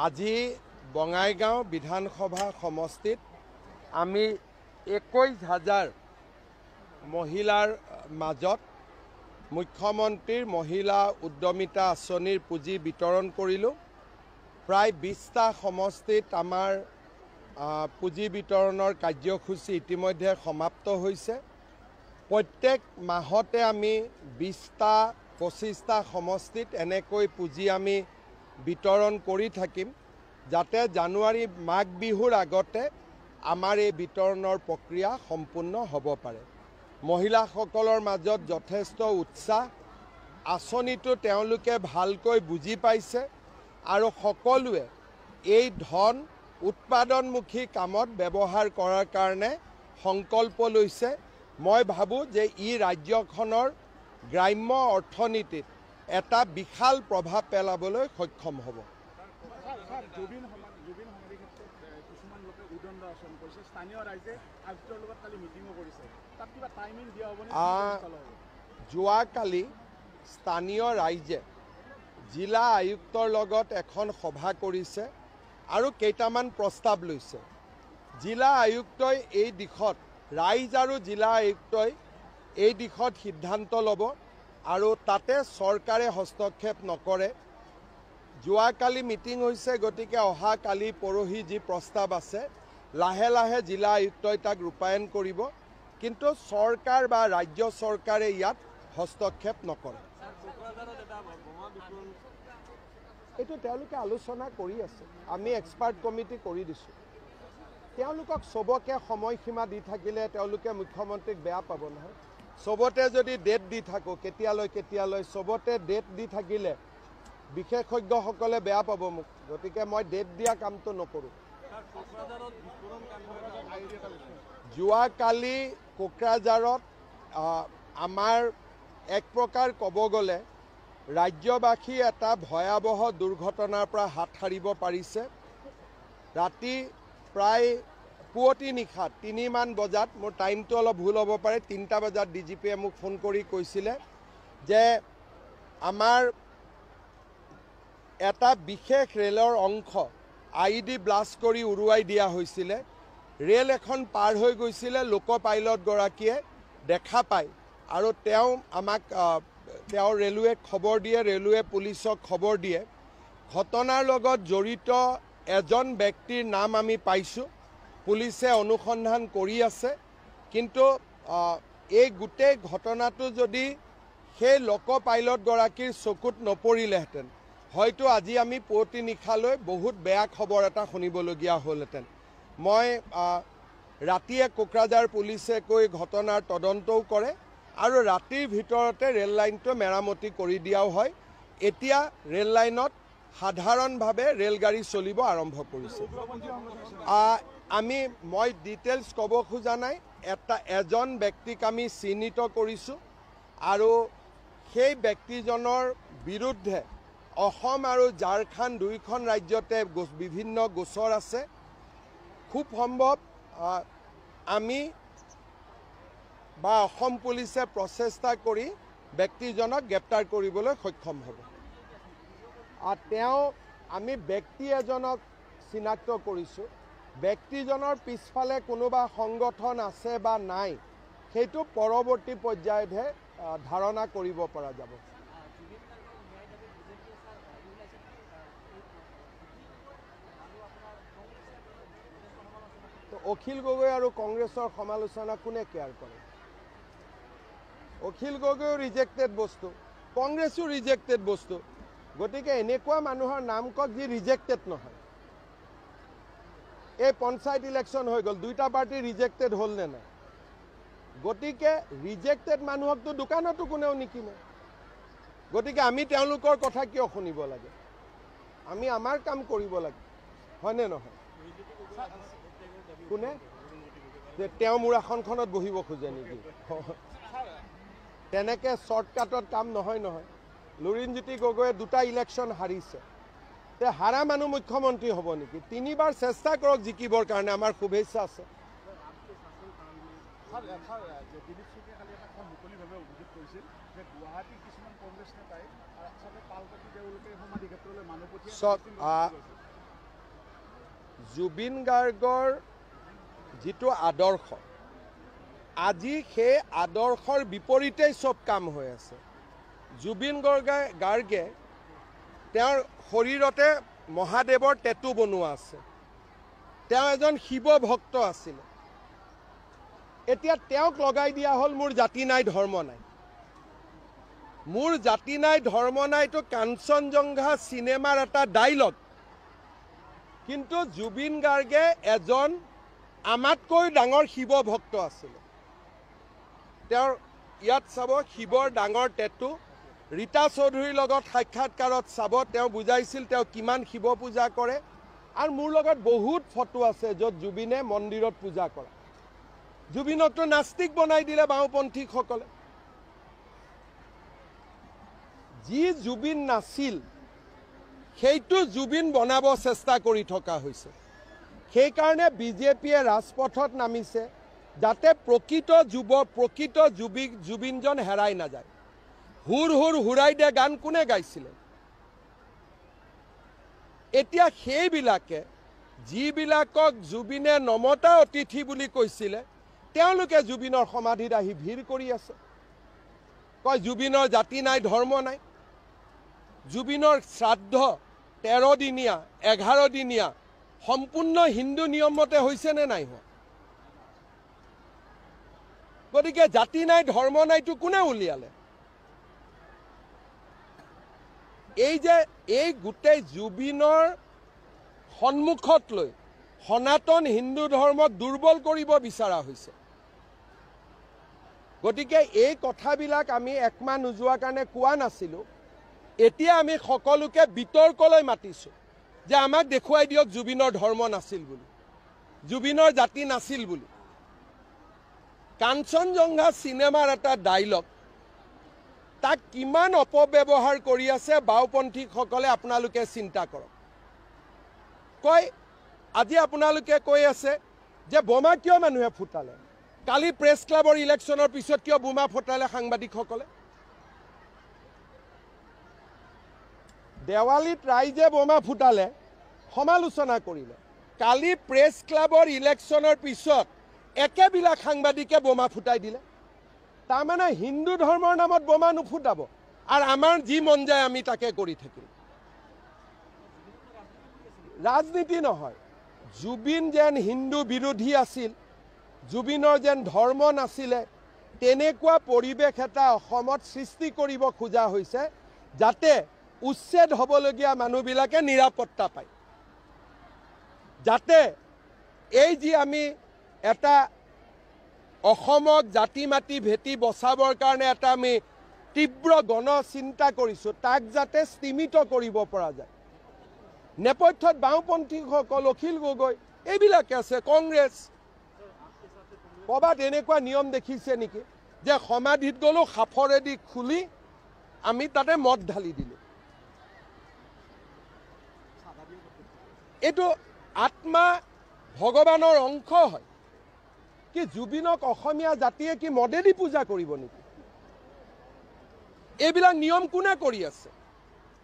আজি বঙাইগাঁও বিধানসভা সমষ্টিত আমি 21,000 মহিলাৰ মাজত মুখ্যমন্ত্ৰীৰ মহিলা উদ্যমিতা আঁচনিৰ পুঁজি বিতৰণ কৰিলোঁ। প্ৰায় 20টা সমষ্টিত আমাৰ পুঁজি বিতৰণৰ কাৰ্যসূচী ইতিমধ্যে সমাপ্ত হৈছে। প্ৰত্যেক মাহতে আমি 20টা 25টা সমষ্টিত এনেকৈ পুঁজি আমি বিতৰণ কৰি থাকিম, যাতে জানুৱাৰী মাঘ বিহুৰ আগতে আমাৰ এই বিতৰণৰ প্ৰক্ৰিয়া সম্পূৰ্ণ হ'ব পাৰে। মহিলাসকলৰ মাজত যথেষ্ট উৎসাহ, আঁচনিটো তেওঁলোকে ভালকৈ বুজি পাইছে আৰু সকলোৱে এই ধন উৎপাদনমুখী কামত ব্যৱহাৰ কৰাৰ কাৰণে সংকল্প লৈছে। মই ভাবোঁ যে ই ৰাজ্যখনৰ গ্ৰাম্য অৰ্থনীতিত এটা বিশাল প্ৰভাৱ পেলাবলৈ সক্ষম হ'ব। যোৱাকালি স্থানীয় ৰাইজে জিলা আয়ুক্তৰ লগত এখন সভা কৰিছে আৰু কেইটামান প্ৰস্তাৱ লৈছে। জিলা আয়ুক্তই এই দিশত, ৰাইজ আৰু জিলা আয়ুক্তই এই দিশত সিদ্ধান্ত ল'ব আৰু তাতে চৰকাৰে হস্তক্ষেপ নকৰে। যোৱাকালি মিটিং হৈছে, গতিকে অহা কালি পৰহি যি প্ৰস্তাৱ আছে লাহে লাহে জিলা আয়ুক্তই তাক ৰূপায়ণ কৰিব, কিন্তু চৰকাৰ বা ৰাজ্য চৰকাৰে ইয়াত হস্তক্ষেপ নকৰে। এইটো তেওঁলোকে আলোচনা কৰি আছে, আমি এক্সপাৰ্ট কমিটি কৰি দিছোঁ। তেওঁলোকক চবকে সময়সীমা দি থাকিলে তেওঁলোকে মুখ্যমন্ত্ৰীক বেয়া পাব নহয়। চবতে যদি ডেট দি থাকোঁ কেতিয়ালৈ চবতে ডেট দি থাকিলে বিশেষজ্ঞসকলে বেয়া পাব মোক, গতিকে মই ডেট দিয়া কামটো নকৰোঁ। যোৱাকালি কোকৰাঝাৰত আমাৰ এক প্ৰকাৰ ক'ব গ'লে ৰাজ্যবাসী এটা ভয়াৱহ দুৰ্ঘটনাৰ পৰা হাত সাৰিব পাৰিছে। ৰাতি প্ৰায় পুৱতি নিশা 3মান বজাত, মোৰ টাইমটো অলপ ভুল হ'ব পাৰে, 3টা বজাত DGPয়ে মোক ফোন কৰি কৈছিলে যে আমাৰ এটা বিশেষ ৰেলৰ অংশ IED ব্লাষ্ট কৰি উৰুৱাই দিয়া হৈছিলে। ৰেল এখন পাৰ হৈ গৈছিলে, লোক পাইলটগৰাকীয়ে দেখা পায় আৰু তেওঁ আমাক ৰেলৱেক খবৰ দিয়ে, ৰেলৱে পুলিচক খবৰ দিয়ে। ঘটনাৰ লগত জড়িত এজন ব্যক্তিৰ নাম আমি পাইছোঁ, পুলিচে অনুসন্ধান কৰি আছে। কিন্তু এই গোটেই ঘটনাটো যদি সেই লোক পাইলটগৰাকীৰ চকুত নপৰিলেহেঁতেন, হয়তো আজি আমি পুৱতি নিশালৈ বহুত বেয়া খবৰ এটা শুনিবলগীয়া হ'লহেঁতেন। মই ৰাতিয়ে কোকৰাঝাৰ পুলিচে গৈ ঘটনাৰ তদন্তও কৰে আৰু ৰাতিৰ ভিতৰতে ৰেল লাইনটো মেৰামতি কৰি দিয়াও হয়। এতিয়া ৰেল লাইনত সাধাৰণভাৱে ৰেলগাড়ী চলিব আৰম্ভ কৰিছে। মই ডিটেইলছ ক'ব খোজা নাই। এজন ব্যক্তিক আমি চিহ্নিত কৰিছোঁ আৰু সেই ব্যক্তিজনৰ বিৰুদ্ধে অসম আৰু ঝাৰখণ্ড দুয়োখন ৰাজ্যতে বিভিন্ন গোচৰ আছে। খুব সম্ভৱ আমি বা অসম পুলিচে প্ৰচেষ্টা কৰি ব্যক্তিজনক গ্ৰেপ্তাৰ কৰিবলৈ সক্ষম হ'ব। আমি ব্যক্তি এজনক চিনাক্ত কৰিছোঁ। ব্যক্তিজনৰ পিছফালে কোনোবা সংগঠন আছে বা নাই, সেইটো পৰৱৰ্তী পৰ্যায়তহে ধাৰণা কৰিব পৰা যাব। অখিল গগৈ আৰু কংগ্ৰেছৰ সমালোচনা কোনে কেয়াৰ কৰে? অখিল গগৈও ৰিজেক্টেড বস্তু, কংগ্ৰেছো ৰিজেক্টেড বস্তু। গতিকে এনেকুৱা মানুহৰ নাম কওক যি ৰিজেক্টেড নহয়। এই পঞ্চায়ত ইলেকশ্যন হৈ গ'ল, 2টা পাৰ্টি ৰিজেক্টেড হ'ল নে নাই? গতিকে ৰিজেক্টেড মানুহকতো দোকানতো কোনেও নিকিনে। গতিকে আমি তেওঁলোকৰ কথা কিয় শুনিব লাগে? আমি আমাৰ কাম কৰিব লাগে, হয়নে নহয়? কোনে যে তেওঁ মোৰ আসনখনত বহিব খোজে নেকি? তেনেকৈ শ্বৰ্টকাটত কাম নহয়। লুৰিণজ্যোতি গগৈয়ে 2টা ইলেকশ্যন হাৰিছে, তে হাৰা মানুহ মুখ্যমন্ত্ৰী হ'ব নেকি? 3বাৰ চেষ্টা কৰক জিকিবৰ কাৰণে, আমাৰ শুভেচ্ছা আছে। জুবিন গাৰ্গৰ যিটো আদৰ্শ আজি সেই আদৰ্শৰ বিপৰীতেই চব কাম হৈ আছে। জুবিন গাৰ্গে তেওঁৰ শৰীৰতে মহাদেৱৰ টেটু বনোৱা আছে। তেওঁ এজন শিৱ ভক্ত আছিল। এতিয়া তেওঁক লগাই দিয়া হ'ল মোৰ জাতি নাই ধৰ্ম নাই। মোৰ জাতি নাই ধৰ্ম নাইটো কাঞ্চনজংঘা চিনেমাৰ এটা ডাইলগ। কিন্তু জুবিন গাৰ্গে এজন আমাতকৈ ডাঙৰ শিৱ ভক্ত আছিল। তেওঁৰ ইয়াত চাব শিৱৰ ডাঙৰ টেটু। ৰীতা চৌধুৰীৰ লগত সাক্ষাৎকাৰত চাব তেওঁ বুজাইছিল তেওঁ কিমান শিৱ পূজা কৰে। আৰু মোৰ লগত বহুত ফটো আছে য'ত জুবিনে মন্দিৰত পূজা কৰে। জুবিনকতো নাস্তিক বনাই দিলে বাওঁপন্থীসকলে। যি জুবিন নাছিল সেইটো জুবিন বনাব চেষ্টা কৰি থকা হৈছে। সেইকাৰণে বিজেপিয়ে ৰাজপথত নামিছে যাতে প্ৰকৃত জুবিনজন হেৰাই নাযায়। হুৰ হুৰ হুৰাই দে গান কোনে গাইছিলে? এতিয়া সেইবিলাকে যিবিলাকক জুবিনে নমতা অতিথি বুলি কৈছিলে তেওঁলোকে জুবিনৰ সমাধিত আহি ভিৰ কৰি আছে। কয় জুবিনৰ জাতি নাই ধৰ্ম নাই। জুবিনৰ শ্ৰাদ্ধ 13 দিনীয়া 11 দিনীয়া সম্পূৰ্ণ হিন্দু নিয়মতে হৈছে নে নাই হোৱা? গতিকে জাতি নাই ধৰ্ম নাইটো কোনে উলিয়ালে? এই গোটেই জুবিনৰ সন্মুখত লৈ সনাতন হিন্দু ধৰ্মক দুৰ্বল কৰিব বিচৰা হৈছে। গতিকে এই কথাবিলাক আমি একমাহ নোযোৱা কাৰণে কোৱা নাছিলোঁ। এতিয়া আমি সকলোকে বিতৰ্কলৈ মাতিছোঁ যে আমাক দেখুৱাই দিয়ক জুবিনৰ ধৰ্ম নাছিল বুলি, জুবিনৰ জাতি নাছিল বুলি। কাঞ্চনজংঘা চিনেমাৰ এটা ডাইলগ তাক কিমান অপব্যৱহাৰ কৰি আছে বাওঁপন্থীসকলে আপোনালোকে চিন্তা কৰক। কয় আজি আপোনালোকে কৈ আছে যে বোমা কিয় মানুহে ফুটালে? কালি প্ৰেছ ক্লাবৰ ইলেকশ্যনৰ পিছত কিয় বোমা ফুটালে সাংবাদিকসকলে? দেৱালীত ৰাইজে বোমা ফুটালে সমালোচনা কৰিলে। কালি প্ৰেছ ক্লাবৰ ইলেকশ্যনৰ পিছত একেবিলাক সাংবাদিকে বোমা ফুটাই দিলে। তাৰমানে হিন্দু ধৰ্মৰ নামত বোমা নুফুটাব আৰু আমাৰ যি মন যায় আমি তাকে কৰি থাকিম। ৰাজনীতি নহয়। জুবিন যেন হিন্দু বিৰোধী আছিল, জুবিনৰ যেন ধৰ্ম নাছিলে, তেনেকুৱা পৰিৱেশ এটা অসমত সৃষ্টি কৰিব খোজা হৈছে যাতে উচ্ছেদ হ'বলগীয়া মানুহবিলাকে নিৰাপত্তা পায়। যাতে এই যি আমি এটা অসমক জাতি মাটি ভেটি বচাবৰ কাৰণে এটা আমি তীব্ৰ গণ চিন্তা কৰিছোঁ তাক যাতে স্তিমিত কৰিব পৰা যায়। নেপথ্যত বাওঁপন্থীসকল, অখিল গগৈ এইবিলাকে আছে, কংগ্ৰেছ। ক'ৰবাত এনেকুৱা নিয়ম দেখিছে নেকি যে সমাধিত গ'লোঁ সাফৰেদি খুলি আমি তাতে মদ ঢালি দিলোঁ? এইটো আত্মা ভগৱানৰ অংশ হয়। কি জুবিনক অসমীয়া জাতিয়ে কি মদেদি পূজা কৰিব নেকি? এইবিলাক নিয়ম কোনে কৰি আছে?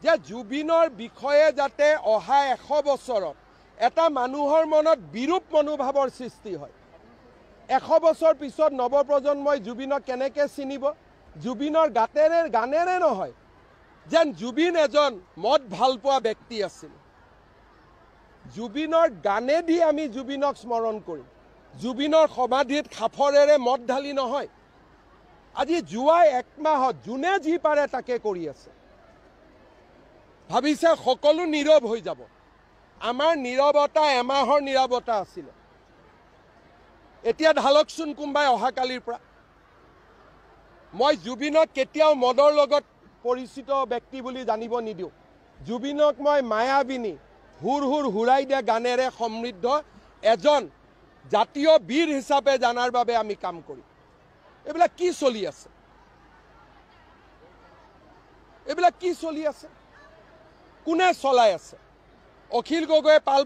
যে জুবিনৰ বিষয়ে যাতে অহা 100 বছৰত এটা মানুহৰ মনত বিৰূপ মনোভাৱৰ সৃষ্টি হয়। 100 বছৰ পিছত নৱপ্ৰজন্মই জুবিনক কেনেকৈ চিনিব? জুবিনৰ গানেৰে নহয়, যেন জুবিন এজন মদ ভাল পোৱা ব্যক্তি আছিল। জুবিনৰ গানেদি আমি জুবিনক স্মৰণ কৰিম। জুবিনৰ সমাধিত সাফৰেৰে মদ ঢালি নহয়। আজি যোৱা 1 মাহত যোনে যি পাৰে তাকে কৰি আছে। ভাবিছে সকলো নীৰৱ হৈ যাব। আমাৰ নীৰৱতা এমাহৰ নীৰৱতা আছিলে। এতিয়া ঢালকচোন কোনোবাই অহাকালিৰ পৰা। মই জুবিনক কেতিয়াও মদৰ লগত পৰিচিত ব্যক্তি বুলি জানিব নিদিওঁ। জুবিনক মই মায়াবিনী হুৰ হুৰ হুৰাই দিয়া গানেৰে সমৃদ্ধ এজন জাতীয় বীৰ হিচাপে জানাৰ বাবে আমি কাম কৰিম। এইবিলাক কি চলি আছে? এইবিলাক কি চলি আছে? কোনে চলাই আছে? অখিল গগৈয়ে পাল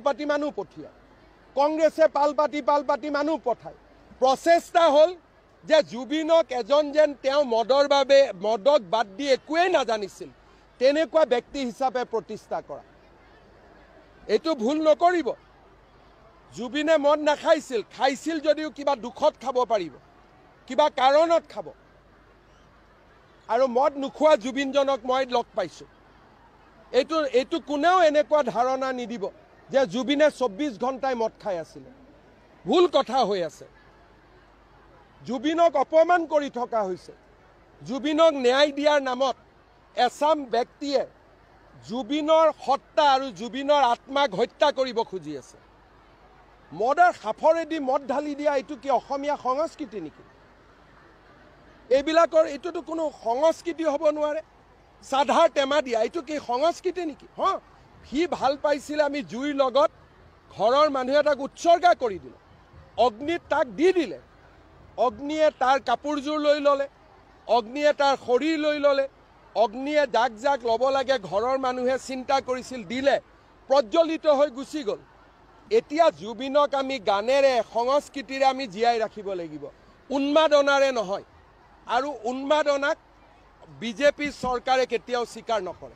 পাতি মানুহ পঠিয়ায়, কংগ্ৰেছে পাল পাতি মানুহ পঠায়। প্ৰচেষ্টা হ'ল যে জুবিনক এজন যেন তেওঁ মদৰ বাবে মদক বাদ দি একোৱেই নাজানিছিল তেনেকুৱা ব্যক্তি হিচাপে প্ৰতিষ্ঠা কৰা। এইটো ভুল নকৰিব। জুবিনে মদ নাখাইছিল, খাইছিল যদিও কিবা দুখত খাব পাৰিব, কিবা কাৰণত খাব। আৰু মদ নোখোৱা জুবিনজনক মই লগ পাইছোঁ। এইটো কোনেও এনেকুৱা ধাৰণা নিদিব যে জুবিনে 24 ঘণ্টাই মদ খাই আছিলে। ভুল কথা হৈ আছে। জুবিনক অপমান কৰি থকা হৈছে। জুবিনক ন্যায় দিয়াৰ নামত এছাম ব্যক্তিয়ে জুবিনৰ সত্তা আৰু জুবিনৰ আত্মাক হত্যা কৰিব খুজি আছে। মদৰ সাফৰেদি মদ ঢালি দিয়া এইটো কি অসমীয়া সংস্কৃতি নেকি? এইবিলাকৰ এইটোতো কোনো সংস্কৃতি হ'ব নোৱাৰে। চাধাৰ টেমা দিয়া এইটো কি সংস্কৃতি নেকি? সি ভাল পাইছিলে, আমি জুইৰ লগত ঘৰৰ মানুহে তাক উৎসৰ্গা কৰি দিলে, অগ্নিত তাক দি দিলে। অগ্নিয়ে তাৰ কাপোৰযোৰ লৈ ল'লে, অগ্নিয়ে তাৰ শৰীৰ লৈ ল'লে, অগ্নিয়ে যাক যাক ল'ব লাগে ঘৰৰ মানুহে চিন্তা কৰিছিল, দিলে, প্ৰজ্বলিত হৈ গুচি গ'ল। এতিয়া জুবিনক আমি গানেৰে সংস্কৃতিৰে আমি জীয়াই ৰাখিব লাগিব, উন্মাদনাৰে নহয়। আৰু উন্মাদনাক বিজেপি চৰকাৰে কেতিয়াও স্বীকাৰ নকৰে।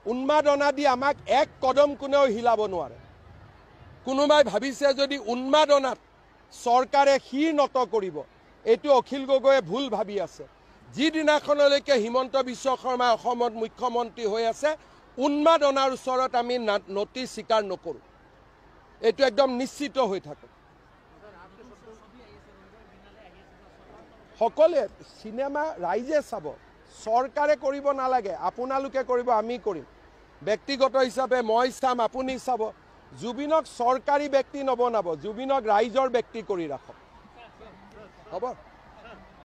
উন্মাদনা দি আমাক এক কদম কোনেও হিলাব নোৱাৰে। কোনোবাই ভাবিছে যদি উন্মাদনাত চৰকাৰে শিৰ নত কৰিব, এইটো অখিল গগৈয়ে ভুল ভাবি আছে। যিদিনাখনলৈকে হিমন্ত বিশ্ব শৰ্মা অসমত মুখ্যমন্ত্ৰী হৈ আছে, উন্মাদনাৰ ওচৰত আমি নতি স্বীকাৰ নকৰোঁ। এইটো একদম নিশ্চিত হৈ থাকে। সকলোৱে চিনেমা ৰাইজে চাব, চৰকাৰে কৰিব নালাগে। আপোনালোকে কৰিব, আমি কৰিম। ব্যক্তিগত হিচাপে মই চাম, আপুনি চাব। জুবিনক চৰকাৰী ব্যক্তি নবনাব, জুবিনক ৰাইজৰ ব্যক্তি কৰি ৰাখক। হ'ব।